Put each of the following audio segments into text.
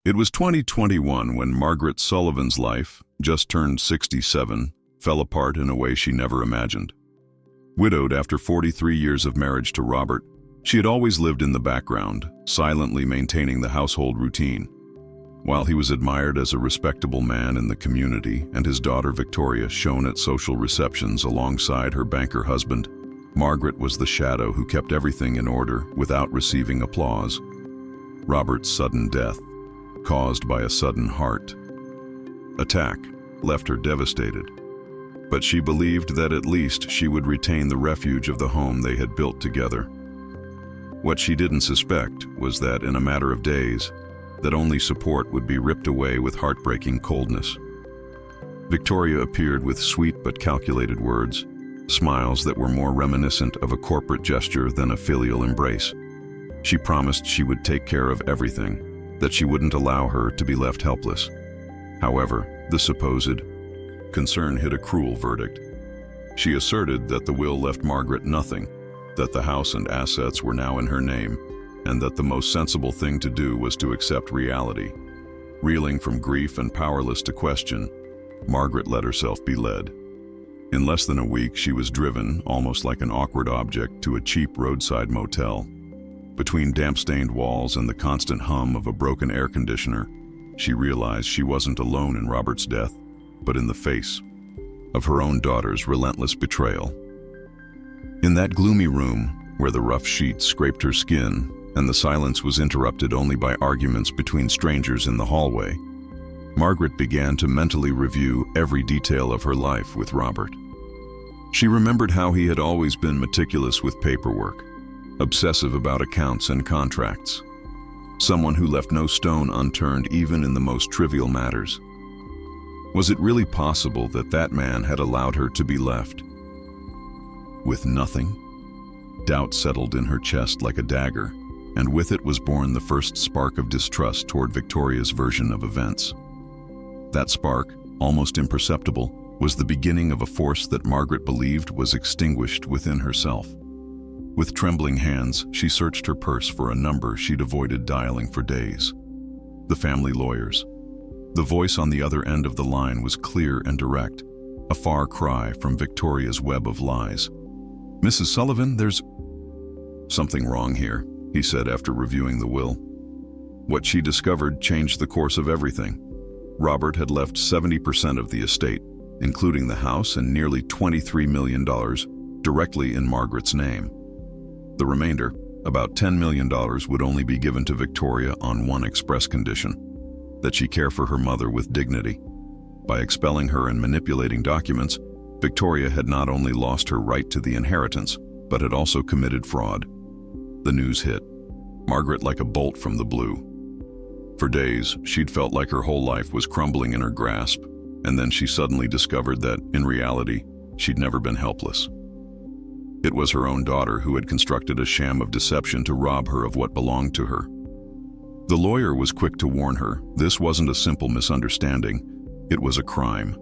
It was 2021 when Margaret Sullivan's life, just turned 67, fell apart in a way she never imagined. Widowed after 43 years of marriage to Robert, she had always lived in the background, silently maintaining the household routine. While he was admired as a respectable man in the community and his daughter Victoria shone at social receptions alongside her banker husband, Margaret was the shadow who kept everything in order without receiving applause. Robert's sudden death, caused by a sudden heart attack, left her devastated. But she believed that at least she would retain the refuge of the home they had built together. What she didn't suspect was that in a matter of days, that only support would be ripped away with heartbreaking coldness. Victoria appeared with sweet but calculated words, smiles that were more reminiscent of a corporate gesture than a filial embrace. She promised she would take care of everything, that she wouldn't allow her to be left helpless. However, the supposed concern hit a cruel verdict. She asserted that the will left Margaret nothing, that the house and assets were now in her name, and that the most sensible thing to do was to accept reality. Reeling from grief and powerless to question, Margaret let herself be led. In less than a week, she was driven, almost like an awkward object, to a cheap roadside motel. Between damp-stained walls and the constant hum of a broken air conditioner, she realized she wasn't alone in Robert's death, but in the face of her own daughter's relentless betrayal. In that gloomy room, where the rough sheets scraped her skin and the silence was interrupted only by arguments between strangers in the hallway, Margaret began to mentally review every detail of her life with Robert. She remembered how he had always been meticulous with paperwork, obsessive about accounts and contracts, someone who left no stone unturned even in the most trivial matters. Was it really possible that that man had allowed her to be left with nothing? Doubt settled in her chest like a dagger, and with it was born the first spark of distrust toward Victoria's version of events. That spark, almost imperceptible, was the beginning of a force that Margaret believed was extinguished within herself. With trembling hands, she searched her purse for a number she'd avoided dialing for days. The family lawyers. The voice on the other end of the line was clear and direct, a far cry from Victoria's web of lies. "Mrs. Sullivan, there's something wrong here," he said after reviewing the will. What she discovered changed the course of everything. Robert had left 70% of the estate, including the house and nearly $23 million, directly in Margaret's name. The remainder, about $10 million, would only be given to Victoria on one express condition: that she care for her mother with dignity. By expelling her and manipulating documents, Victoria had not only lost her right to the inheritance, but had also committed fraud. The news hit Margaret like a bolt from the blue. For days, she'd felt like her whole life was crumbling in her grasp, and then she suddenly discovered that, in reality, she'd never been helpless. It was her own daughter who had constructed a sham of deception to rob her of what belonged to her. The lawyer was quick to warn her this wasn't a simple misunderstanding, it was a crime.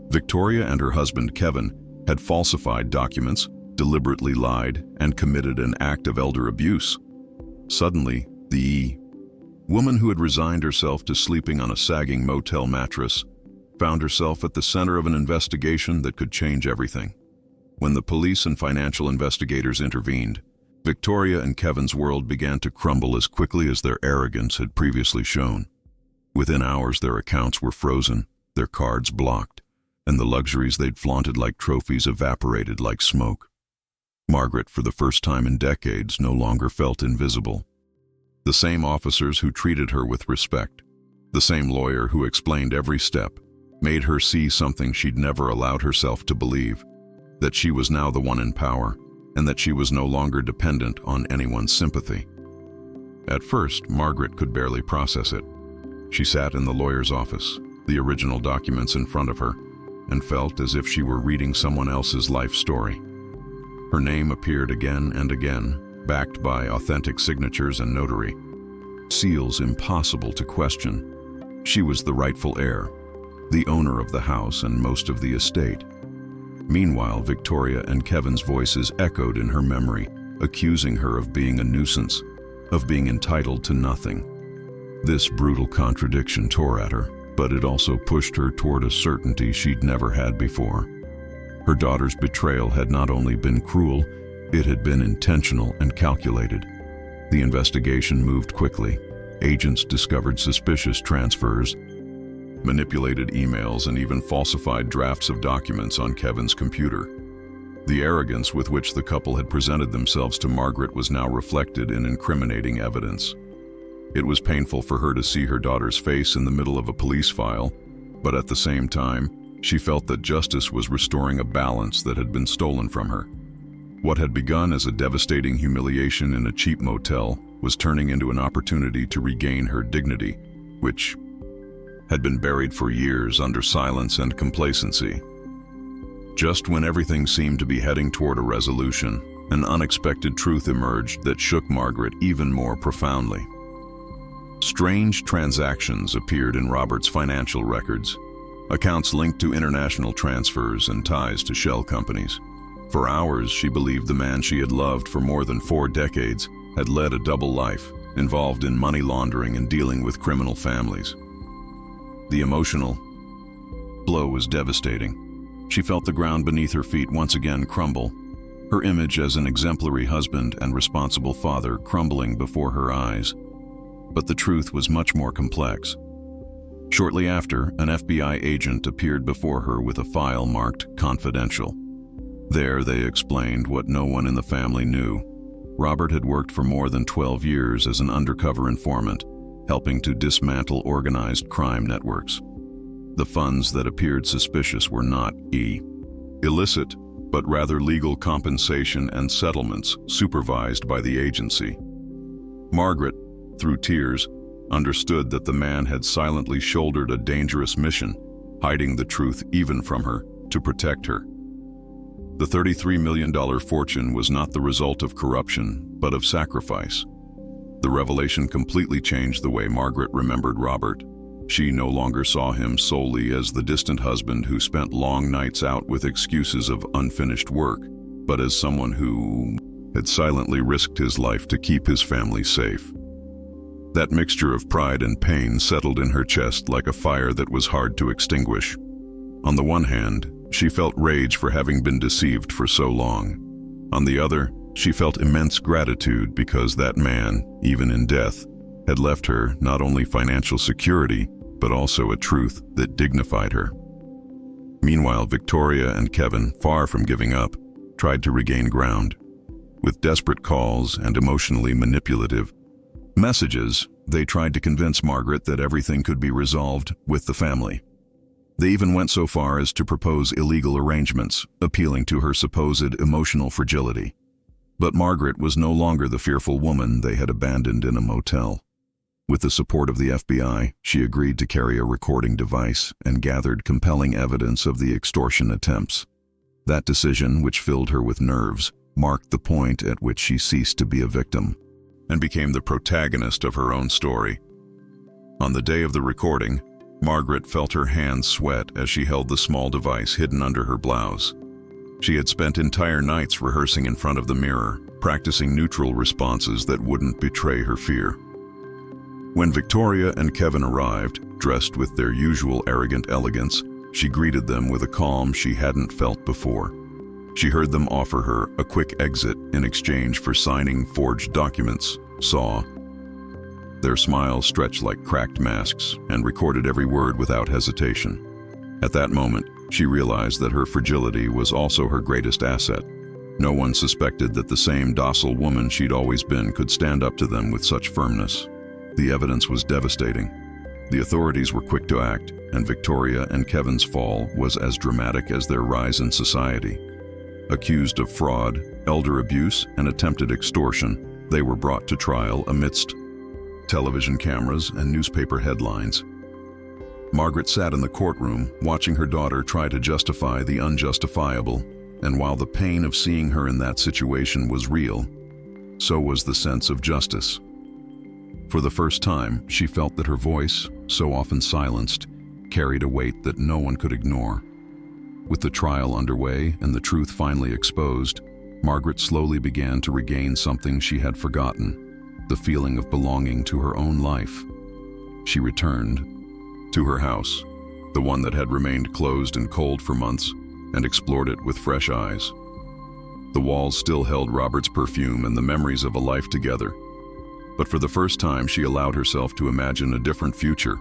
Victoria and her husband Kevin had falsified documents, deliberately lied, and committed an act of elder abuse. Suddenly, the woman who had resigned herself to sleeping on a sagging motel mattress found herself at the center of an investigation that could change everything. When the police and financial investigators intervened, Victoria and Kevin's world began to crumble as quickly as their arrogance had previously shown. Within hours, their accounts were frozen, their cards blocked, and the luxuries they'd flaunted like trophies evaporated like smoke. Margaret, for the first time in decades, no longer felt invisible. The same officers who treated her with respect, the same lawyer who explained every step, made her see something she'd never allowed herself to believe: that she was now the one in power, and that she was no longer dependent on anyone's sympathy. At first, Margaret could barely process it. She sat in the lawyer's office, the original documents in front of her, and felt as if she were reading someone else's life story. Her name appeared again and again, backed by authentic signatures and notary. Seals impossible to question. She was the rightful heir, the owner of the house and most of the estate. Meanwhile, Victoria and Kevin's voices echoed in her memory, accusing her of being a nuisance, of being entitled to nothing. This brutal contradiction tore at her, but it also pushed her toward a certainty she'd never had before. Her daughter's betrayal had not only been cruel, it had been intentional and calculated. The investigation moved quickly. Agents discovered suspicious transfers, manipulated emails, and even falsified drafts of documents on Kevin's computer. The arrogance with which the couple had presented themselves to Margaret was now reflected in incriminating evidence. It was painful for her to see her daughter's face in the middle of a police file, but at the same time, she felt that justice was restoring a balance that had been stolen from her. What had begun as a devastating humiliation in a cheap motel was turning into an opportunity to regain her dignity, which had been buried for years under silence and complacency. Just when everything seemed to be heading toward a resolution, an unexpected truth emerged that shook Margaret even more profoundly. Strange transactions appeared in Robert's financial records, accounts linked to international transfers and ties to shell companies. For hours, she believed the man she had loved for more than 4 decades had led a double life, involved in money laundering and dealing with criminal families. The emotional blow was devastating. She felt the ground beneath her feet once again crumble, her image as an exemplary husband and responsible father crumbling before her eyes. But the truth was much more complex. Shortly after, an FBI agent appeared before her with a file marked confidential. There, they explained what no one in the family knew. Robert had worked for more than 12 years as an undercover informant, helping to dismantle organized crime networks. The funds that appeared suspicious were not illicit, but rather legal compensation and settlements supervised by the agency. Margaret, through tears, understood that the man had silently shouldered a dangerous mission, hiding the truth even from her, to protect her. The $33 million fortune was not the result of corruption, but of sacrifice. The revelation completely changed the way Margaret remembered Robert. She no longer saw him solely as the distant husband who spent long nights out with excuses of unfinished work, but as someone who had silently risked his life to keep his family safe. That mixture of pride and pain settled in her chest like a fire that was hard to extinguish. On the one hand, she felt rage for having been deceived for so long. On the other, she felt immense gratitude because that man, even in death, had left her not only financial security, but also a truth that dignified her. Meanwhile, Victoria and Kevin, far from giving up, tried to regain ground. With desperate calls and emotionally manipulative messages, they tried to convince Margaret that everything could be resolved with the family. They even went so far as to propose illegal arrangements, appealing to her supposed emotional fragility. But Margaret was no longer the fearful woman they had abandoned in a motel. With the support of the FBI, she agreed to carry a recording device and gathered compelling evidence of the extortion attempts. That decision, which filled her with nerves, marked the point at which she ceased to be a victim and became the protagonist of her own story. On the day of the recording, Margaret felt her hands sweat as she held the small device hidden under her blouse. She had spent entire nights rehearsing in front of the mirror, practicing neutral responses that wouldn't betray her fear. When Victoria and Kevin arrived, dressed with their usual arrogant elegance, she greeted them with a calm she hadn't felt before. She heard them offer her a quick exit in exchange for signing forged documents, saw their smiles stretched like cracked masks, and recorded every word without hesitation. At that moment, she realized that her fragility was also her greatest asset. No one suspected that the same docile woman she'd always been could stand up to them with such firmness. The evidence was devastating. The authorities were quick to act, and Victoria and Kevin's fall was as dramatic as their rise in society. Accused of fraud, elder abuse, and attempted extortion, they were brought to trial amidst television cameras and newspaper headlines. Margaret sat in the courtroom, watching her daughter try to justify the unjustifiable, and while the pain of seeing her in that situation was real, so was the sense of justice. For the first time, she felt that her voice, so often silenced, carried a weight that no one could ignore. With the trial underway and the truth finally exposed, Margaret slowly began to regain something she had forgotten: the feeling of belonging to her own life. she returned to her house, the one that had remained closed and cold for months, and explored it with fresh eyes. The walls still held Robert's perfume and the memories of a life together. But for the first time, she allowed herself to imagine a different future,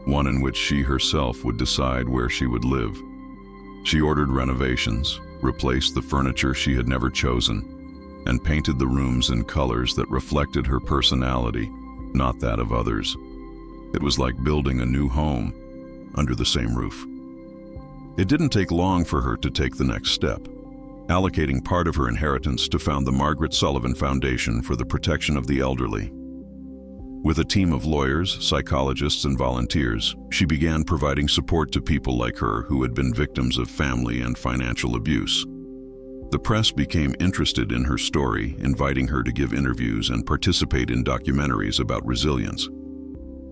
one in which she herself would decide where she would live. She ordered renovations, replaced the furniture she had never chosen, and painted the rooms in colors that reflected her personality, not that of others. It was like building a new home under the same roof. It didn't take long for her to take the next step, allocating part of her inheritance to found the Margaret Sullivan Foundation for the Protection of the Elderly. With a team of lawyers, psychologists, and volunteers, she began providing support to people like her who had been victims of family and financial abuse. The press became interested in her story, inviting her to give interviews and participate in documentaries about resilience.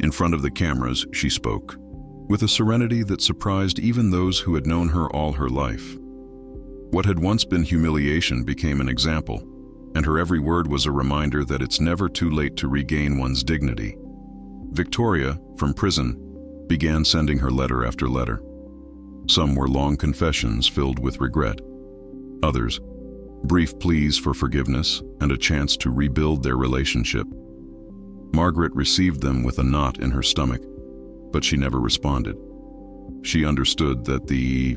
In front of the cameras, she spoke, with a serenity that surprised even those who had known her all her life. What had once been humiliation became an example, and her every word was a reminder that it's never too late to regain one's dignity. Victoria, from prison, began sending her letter after letter. Some were long confessions filled with regret. Others, brief pleas for forgiveness and a chance to rebuild their relationship. Margaret received them with a knot in her stomach, but she never responded. She understood that the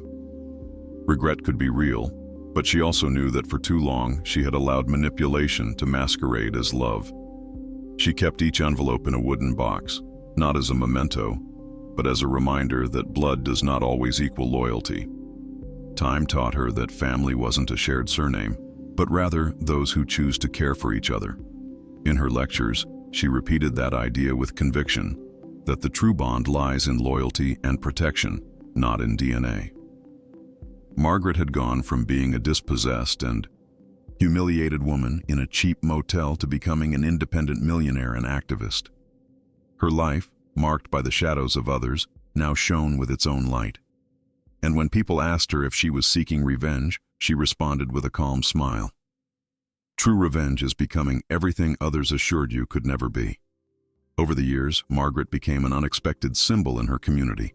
regret could be real, but she also knew that for too long she had allowed manipulation to masquerade as love. She kept each envelope in a wooden box, not as a memento, but as a reminder that blood does not always equal loyalty. Time taught her that family wasn't a shared surname, but rather those who choose to care for each other. In her lectures, she repeated that idea with conviction, that the true bond lies in loyalty and protection, not in DNA. Margaret had gone from being a dispossessed and humiliated woman in a cheap motel to becoming an independent millionaire and activist. Her life, marked by the shadows of others, now shone with its own light. And when people asked her if she was seeking revenge, she responded with a calm smile. True revenge is becoming everything others assured you could never be. Over the years, Margaret became an unexpected symbol in her community.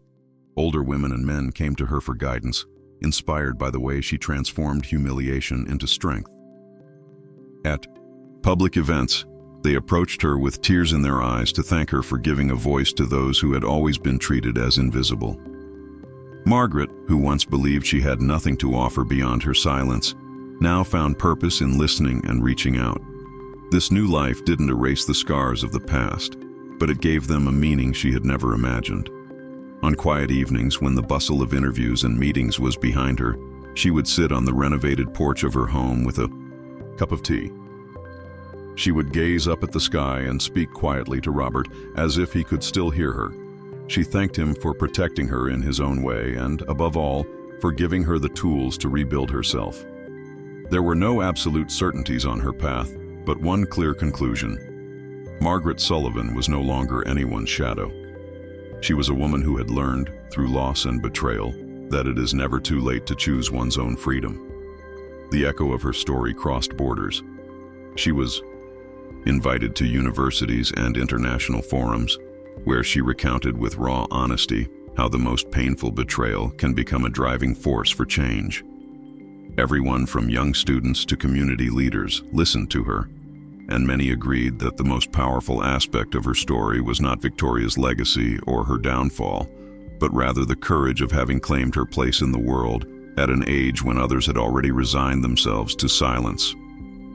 Older women and men came to her for guidance, inspired by the way she transformed humiliation into strength. At public events, they approached her with tears in their eyes to thank her for giving a voice to those who had always been treated as invisible. Margaret, who once believed she had nothing to offer beyond her silence, now found purpose in listening and reaching out. This new life didn't erase the scars of the past, but it gave them a meaning she had never imagined. On quiet evenings, when the bustle of interviews and meetings was behind her, she would sit on the renovated porch of her home with a cup of tea. She would gaze up at the sky and speak quietly to Robert, as if he could still hear her. She thanked him for protecting her in his own way and, above all, for giving her the tools to rebuild herself. There were no absolute certainties on her path, but one clear conclusion. Margaret Sullivan was no longer anyone's shadow. She was a woman who had learned, through loss and betrayal, that it is never too late to choose one's own freedom. The echo of her story crossed borders. She was invited to universities and international forums, where she recounted with raw honesty how the most painful betrayal can become a driving force for change. Everyone from young students to community leaders listened to her, and many agreed that the most powerful aspect of her story was not Victoria's legacy or her downfall, but rather the courage of having claimed her place in the world at an age when others had already resigned themselves to silence.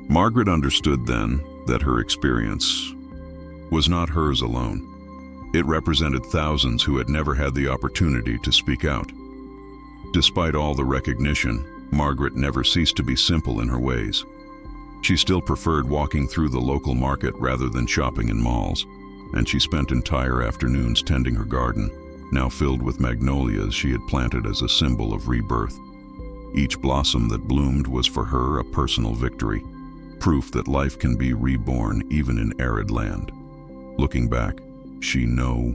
Margaret understood then that her experience was not hers alone. It represented thousands who had never had the opportunity to speak out. Despite all the recognition, Margaret never ceased to be simple in her ways. She still preferred walking through the local market rather than shopping in malls, and she spent entire afternoons tending her garden, now filled with magnolias she had planted as a symbol of rebirth. Each blossom that bloomed was for her a personal victory, proof that life can be reborn even in arid land. Looking back, she no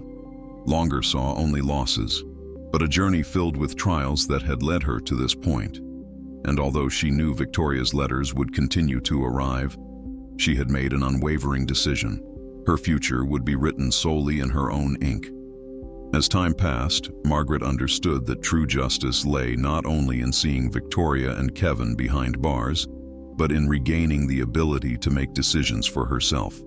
longer saw only losses, but a journey filled with trials that had led her to this point. And although she knew Victoria's letters would continue to arrive, she had made an unwavering decision. Her future would be written solely in her own ink. As time passed, Margaret understood that true justice lay not only in seeing Victoria and Kevin behind bars, but in regaining the ability to make decisions for herself.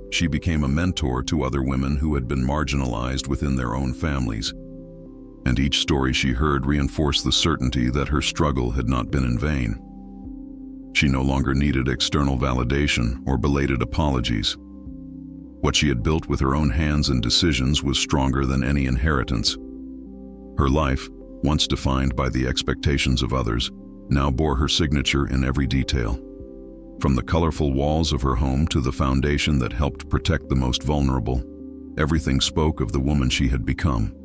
She became a mentor to other women who had been marginalized within their own families, and each story she heard reinforced the certainty that her struggle had not been in vain. She no longer needed external validation or belated apologies. What she had built with her own hands and decisions was stronger than any inheritance. Her life, once defined by the expectations of others, now bore her signature in every detail. From the colorful walls of her home to the foundation that helped protect the most vulnerable, everything spoke of the woman she had become.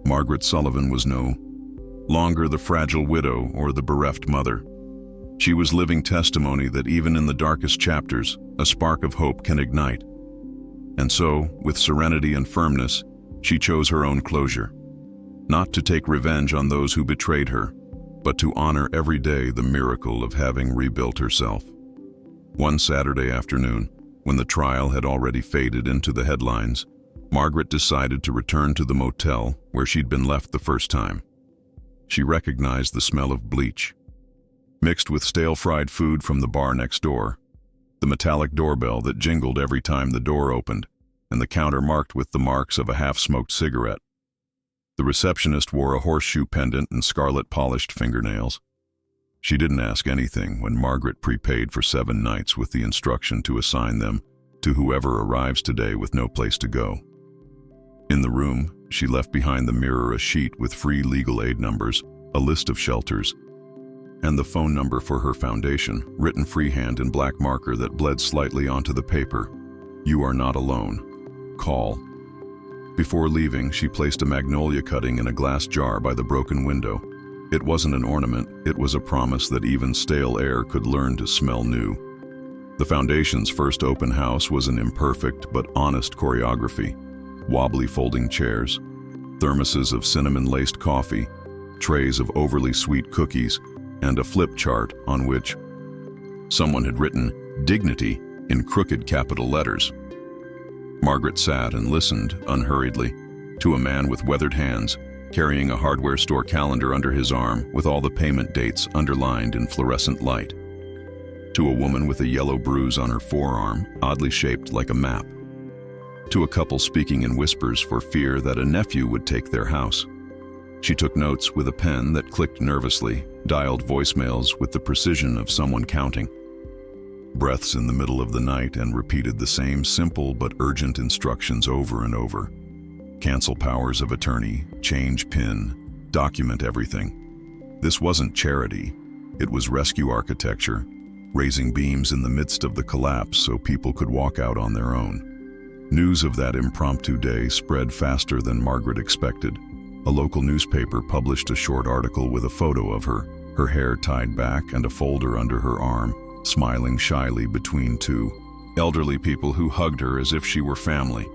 Margaret Sullivan was no longer the fragile widow or the bereft mother. She was living testimony that even in the darkest chapters, a spark of hope can ignite. And so, with serenity and firmness, she chose her own closure. Not to take revenge on those who betrayed her, but to honor every day the miracle of having rebuilt herself. One Saturday afternoon, when the trial had already faded into the headlines, Margaret decided to return to the motel where she'd been left the first time. She recognized the smell of bleach, mixed with stale fried food from the bar next door, the metallic doorbell that jingled every time the door opened, and the counter marked with the marks of a half-smoked cigarette. The receptionist wore a horseshoe pendant and scarlet-polished fingernails. She didn't ask anything when Margaret prepaid for 7 nights with the instruction to assign them to whoever arrives today with no place to go. In the room, she left behind the mirror a sheet with free legal aid numbers, a list of shelters, and the phone number for her foundation, written freehand in black marker that bled slightly onto the paper. "You are not alone. Call." Before leaving, she placed a magnolia cutting in a glass jar by the broken window. It wasn't an ornament, it was a promise that even stale air could learn to smell new. The foundation's first open house was an imperfect but honest choreography. Wobbly folding chairs, thermoses of cinnamon-laced coffee, trays of overly sweet cookies, and a flip chart on which someone had written "dignity" in crooked capital letters. Margaret sat and listened unhurriedly to a man with weathered hands, carrying a hardware store calendar under his arm with all the payment dates underlined in fluorescent light. To a woman with a yellow bruise on her forearm, oddly shaped like a map. To a couple speaking in whispers for fear that a nephew would take their house. She took notes with a pen that clicked nervously, dialed voicemails with the precision of someone counting. Breaths in the middle of the night, and repeated the same simple but urgent instructions over and over. Cancel powers of attorney, change PIN, document everything. This wasn't charity, it was rescue architecture, raising beams in the midst of the collapse so people could walk out on their own. News of that impromptu day spread faster than Margaret expected. A local newspaper published a short article with a photo of her hair tied back and a folder under her arm, smiling shyly between 2 elderly people who hugged her as if she were family.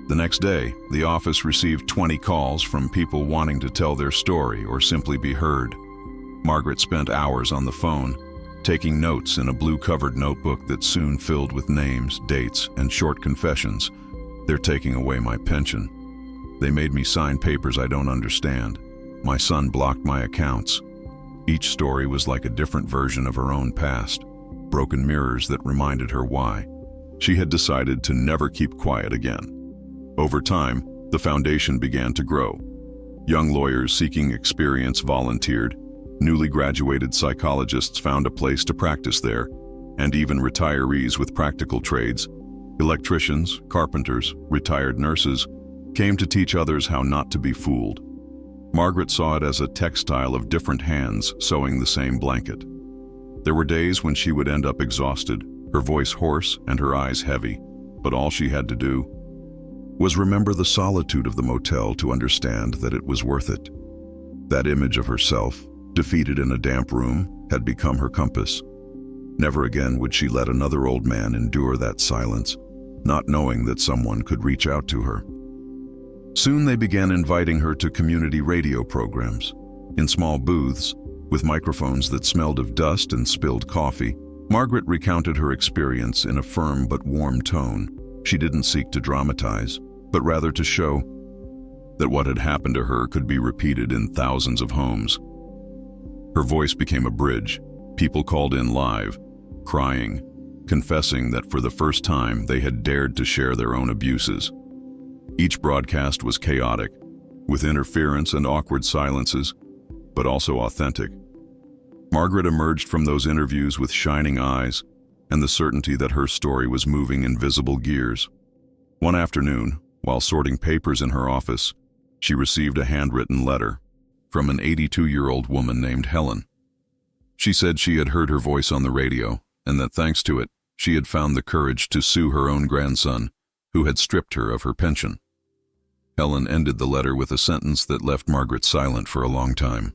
The next day, the office received 20 calls from people wanting to tell their story or simply be heard. Margaret spent hours on the phone, taking notes in a blue-covered notebook that soon filled with names, dates, and short confessions. "They're taking away my pension. They made me sign papers I don't understand. My son blocked my accounts." Each story was like a different version of her own past, broken mirrors that reminded her why. She had decided to never keep quiet again. Over time, the foundation began to grow. Young lawyers seeking experience volunteered, newly graduated psychologists found a place to practice there, and even retirees with practical trades, electricians, carpenters, retired nurses, came to teach others how not to be fooled. Margaret saw it as a textile of different hands sewing the same blanket. There were days when she would end up exhausted, her voice hoarse and her eyes heavy, but all she had to do was remember the solitude of the motel to understand that it was worth it. That image of herself, defeated in a damp room, had become her compass. Never again would she let another old man endure that silence, not knowing that someone could reach out to her. Soon they began inviting her to community radio programs. In small booths, with microphones that smelled of dust and spilled coffee, Margaret recounted her experience in a firm but warm tone. She didn't seek to dramatize, but rather to show that what had happened to her could be repeated in thousands of homes. Her voice became a bridge. People called in live, crying, confessing that for the first time they had dared to share their own abuses. Each broadcast was chaotic, with interference and awkward silences, but also authentic. Margaret emerged from those interviews with shining eyes and the certainty that her story was moving invisible gears. One afternoon, while sorting papers in her office, she received a handwritten letter from an 82-year-old woman named Helen. She said she had heard her voice on the radio, and that thanks to it, she had found the courage to sue her own grandson, who had stripped her of her pension. Helen ended the letter with a sentence that left Margaret silent for a long time.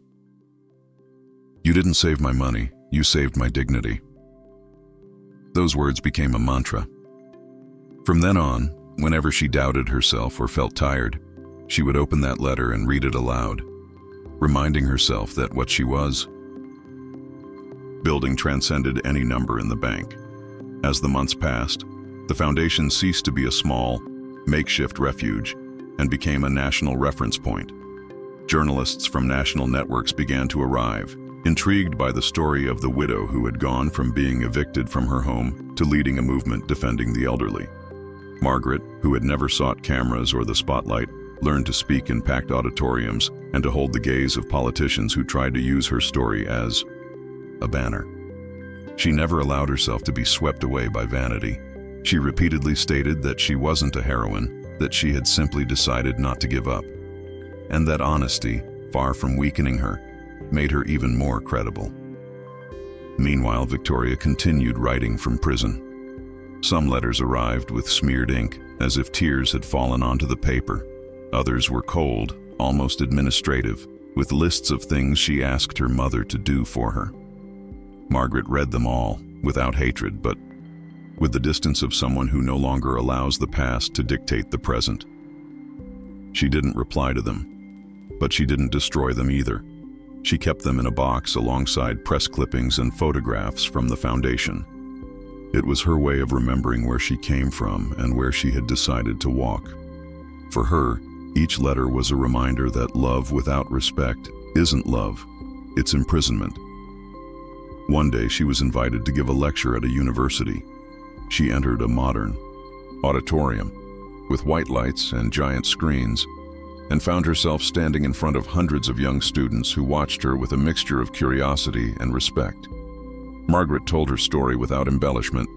"You didn't save my money, you saved my dignity." Those words became a mantra. From then on, whenever she doubted herself or felt tired, she would open that letter and read it aloud, reminding herself that what she was building transcended any number in the bank. As the months passed, the foundation ceased to be a small, makeshift refuge and became a national reference point. Journalists from national networks began to arrive, intrigued by the story of the widow who had gone from being evicted from her home to leading a movement defending the elderly. Margaret, who had never sought cameras or the spotlight, learned to speak in packed auditoriums and to hold the gaze of politicians who tried to use her story as a banner. She never allowed herself to be swept away by vanity. She repeatedly stated that she wasn't a heroine, that she had simply decided not to give up, and that honesty, far from weakening her, made her even more credible. Meanwhile, Victoria continued writing from prison. Some letters arrived with smeared ink, as if tears had fallen onto the paper. Others were cold, almost administrative, with lists of things she asked her mother to do for her. Margaret read them all, without hatred, but with the distance of someone who no longer allows the past to dictate the present. She didn't reply to them, but she didn't destroy them either. She kept them in a box alongside press clippings and photographs from the foundation. It was her way of remembering where she came from and where she had decided to walk. For her, each letter was a reminder that love without respect isn't love, it's imprisonment. One day she was invited to give a lecture at a university. She entered a modern auditorium with white lights and giant screens and found herself standing in front of hundreds of young students who watched her with a mixture of curiosity and respect. Margaret told her story without embellishment,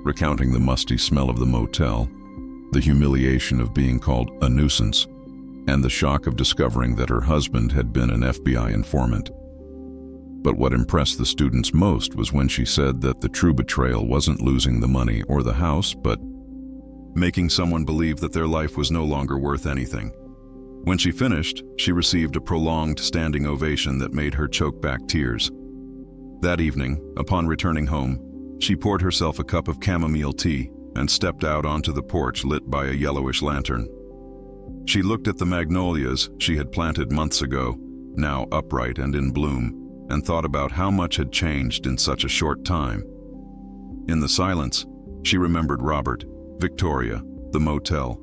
recounting the musty smell of the motel, the humiliation of being called a nuisance, and the shock of discovering that her husband had been an FBI informant. But what impressed the students most was when she said that the true betrayal wasn't losing the money or the house, but making someone believe that their life was no longer worth anything. When she finished, she received a prolonged standing ovation that made her choke back tears. That evening, upon returning home, she poured herself a cup of chamomile tea and stepped out onto the porch lit by a yellowish lantern. She looked at the magnolias she had planted months ago, now upright and in bloom, and thought about how much had changed in such a short time. In the silence, she remembered Robert, Victoria, the motel,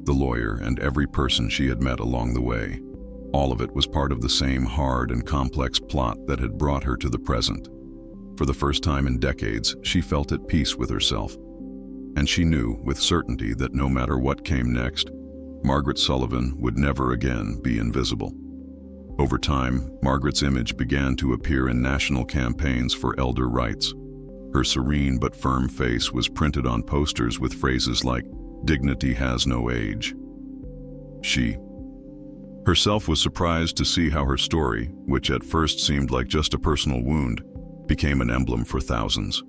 the lawyer, and every person she had met along the way. All of it was part of the same hard and complex plot that had brought her to the present. For the first time in decades, she felt at peace with herself. And she knew with certainty that no matter what came next, Margaret Sullivan would never again be invisible. Over time, Margaret's image began to appear in national campaigns for elder rights. Her serene but firm face was printed on posters with phrases like, "Dignity has no age." She herself was surprised to see how her story, which at first seemed like just a personal wound, became an emblem for thousands.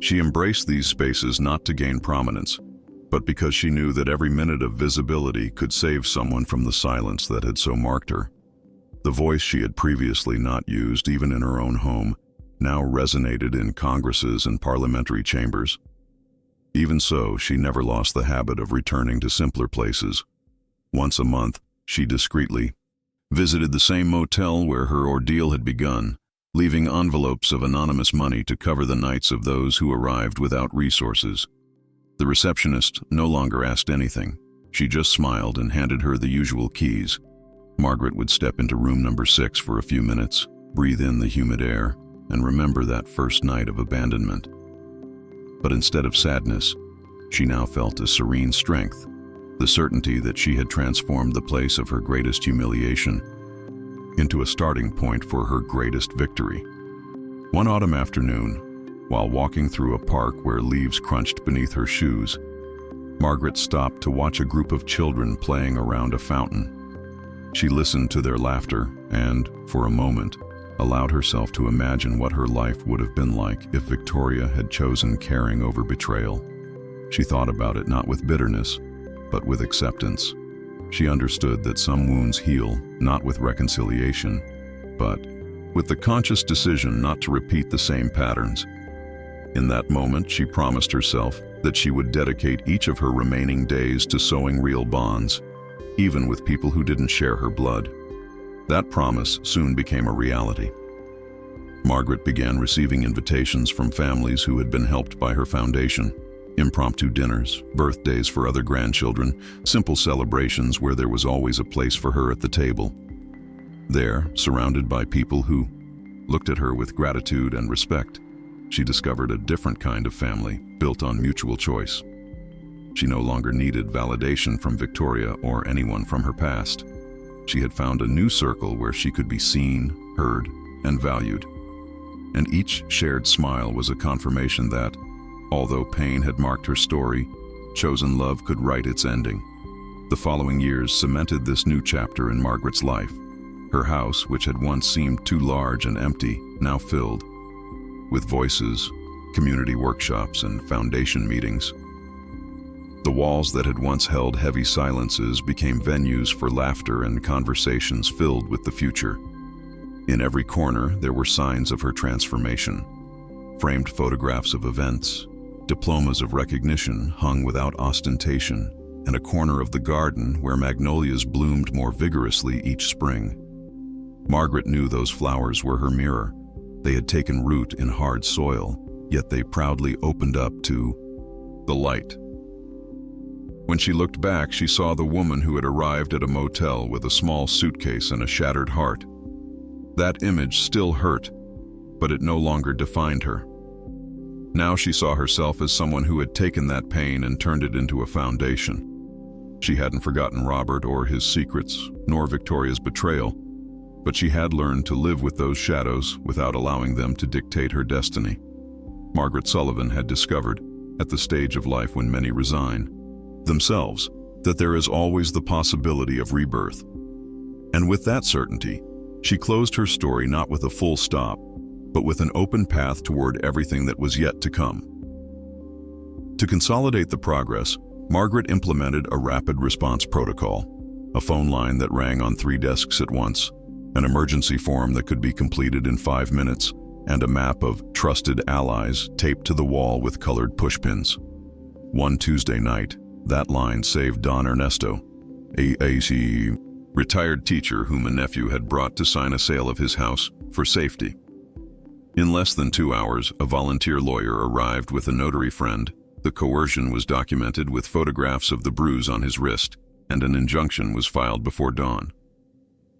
She embraced these spaces not to gain prominence, but because she knew that every minute of visibility could save someone from the silence that had so marked her. The voice she had previously not used, even in her own home, now resonated in congresses and parliamentary chambers. Even so, she never lost the habit of returning to simpler places. Once a month, she discreetly visited the same motel where her ordeal had begun, leaving envelopes of anonymous money to cover the nights of those who arrived without resources. The receptionist no longer asked anything. She just smiled and handed her the usual keys. Margaret would step into room number 6 for a few minutes, breathe in the humid air, and remember that first night of abandonment. But instead of sadness, she now felt a serene strength, the certainty that she had transformed the place of her greatest humiliation into a starting point for her greatest victory. One autumn afternoon, while walking through a park where leaves crunched beneath her shoes, Margaret stopped to watch a group of children playing around a fountain. She listened to their laughter and, for a moment, allowed herself to imagine what her life would have been like if Victoria had chosen caring over betrayal. She thought about it not with bitterness, but with acceptance. She understood that some wounds heal not with reconciliation, but with the conscious decision not to repeat the same patterns. In that moment, she promised herself that she would dedicate each of her remaining days to sowing real bonds, even with people who didn't share her blood. That promise soon became a reality. Margaret began receiving invitations from families who had been helped by her foundation. Impromptu dinners, birthdays for other grandchildren, simple celebrations where there was always a place for her at the table. There, surrounded by people who looked at her with gratitude and respect, she discovered a different kind of family built on mutual choice. She no longer needed validation from Victoria or anyone from her past. She had found a new circle where she could be seen, heard, and valued. And each shared smile was a confirmation that, although pain had marked her story, chosen love could write its ending. The following years cemented this new chapter in Margaret's life. Her house, which had once seemed too large and empty, now filled with voices, community workshops, and foundation meetings. The walls that had once held heavy silences became venues for laughter and conversations filled with the future. In every corner, there were signs of her transformation. Framed photographs of events, diplomas of recognition hung without ostentation, and a corner of the garden where magnolias bloomed more vigorously each spring. Margaret knew those flowers were her mirror. They had taken root in hard soil, yet they proudly opened up to the light. When she looked back, she saw the woman who had arrived at a motel with a small suitcase and a shattered heart. That image still hurt, but it no longer defined her. Now she saw herself as someone who had taken that pain and turned it into a foundation. She hadn't forgotten Robert or his secrets, nor Victoria's betrayal, but she had learned to live with those shadows without allowing them to dictate her destiny. Margaret Sullivan had discovered, at the stage of life when many resign themselves, that there is always the possibility of rebirth. And with that certainty, she closed her story not with a full stop, but with an open path toward everything that was yet to come. To consolidate the progress, Margaret implemented a rapid response protocol, a phone line that rang on 3 desks at once, an emergency form that could be completed in 5 minutes, and a map of trusted allies taped to the wall with colored pushpins. One Tuesday night, that line saved Don Ernesto, a retired teacher whom a nephew had brought to sign a sale of his house for safety. In less than 2 hours, a volunteer lawyer arrived with a notary friend. The coercion was documented with photographs of the bruise on his wrist, and an injunction was filed before dawn.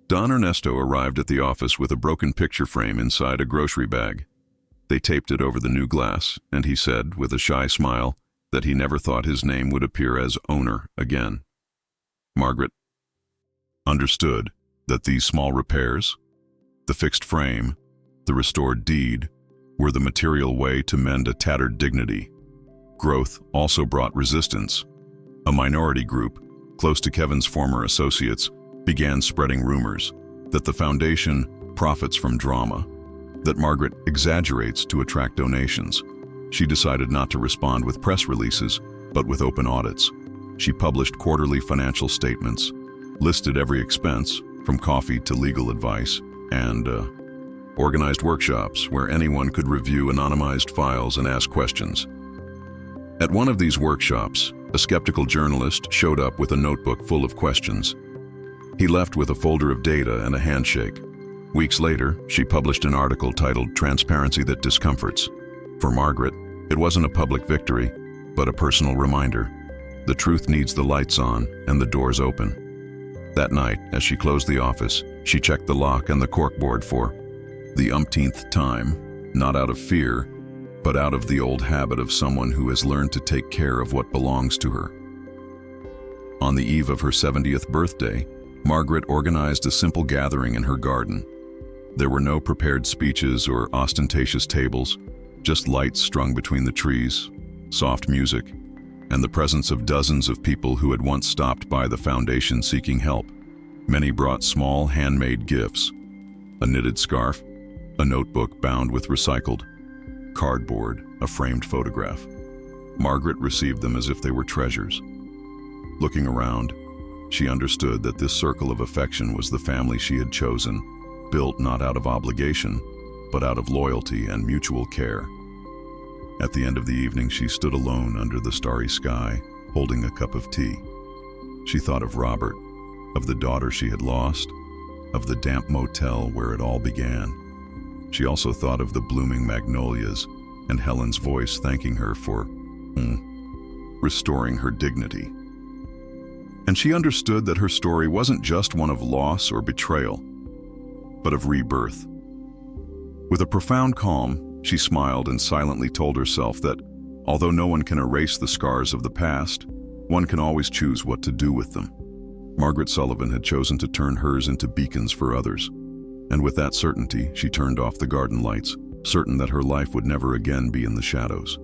Don Ernesto arrived at the office with a broken picture frame inside a grocery bag. They taped it over the new glass, and he said, with a shy smile, that he never thought his name would appear as owner again. Margaret understood that these small repairs, the fixed frame, the restored deed, were the material way to mend a tattered dignity. Growth also brought resistance. A minority group, close to Kevin's former associates, began spreading rumors that the foundation profits from drama, that Margaret exaggerates to attract donations. She decided not to respond with press releases, but with open audits. She published quarterly financial statements, listed every expense, from coffee to legal advice, and organized workshops where anyone could review anonymized files and ask questions. At one of these workshops, a skeptical journalist showed up with a notebook full of questions. He left with a folder of data and a handshake. Weeks later, she published an article titled "Transparency That Discomforts." For Margaret, it wasn't a public victory, but a personal reminder. The truth needs the lights on and the doors open. That night, as she closed the office, she checked the lock and the corkboard for the umpteenth time, not out of fear, but out of the old habit of someone who has learned to take care of what belongs to her. On the eve of her 70th birthday, Margaret organized a simple gathering in her garden. There were no prepared speeches or ostentatious tables, just lights strung between the trees, soft music, and the presence of dozens of people who had once stopped by the foundation seeking help. Many brought small handmade gifts: a knitted scarf, a notebook bound with recycled cardboard, a framed photograph. Margaret received them as if they were treasures. Looking around, she understood that this circle of affection was the family she had chosen, built not out of obligation, but out of loyalty and mutual care. At the end of the evening, she stood alone under the starry sky, holding a cup of tea. She thought of Robert, of the daughter she had lost, of the damp motel where it all began. She also thought of the blooming magnolias and Helen's voice thanking her for restoring her dignity. And she understood that her story wasn't just one of loss or betrayal, but of rebirth. With a profound calm, she smiled and silently told herself that, although no one can erase the scars of the past, one can always choose what to do with them. Margaret Sullivan had chosen to turn hers into beacons for others. And with that certainty, she turned off the garden lights, certain that her life would never again be in the shadows.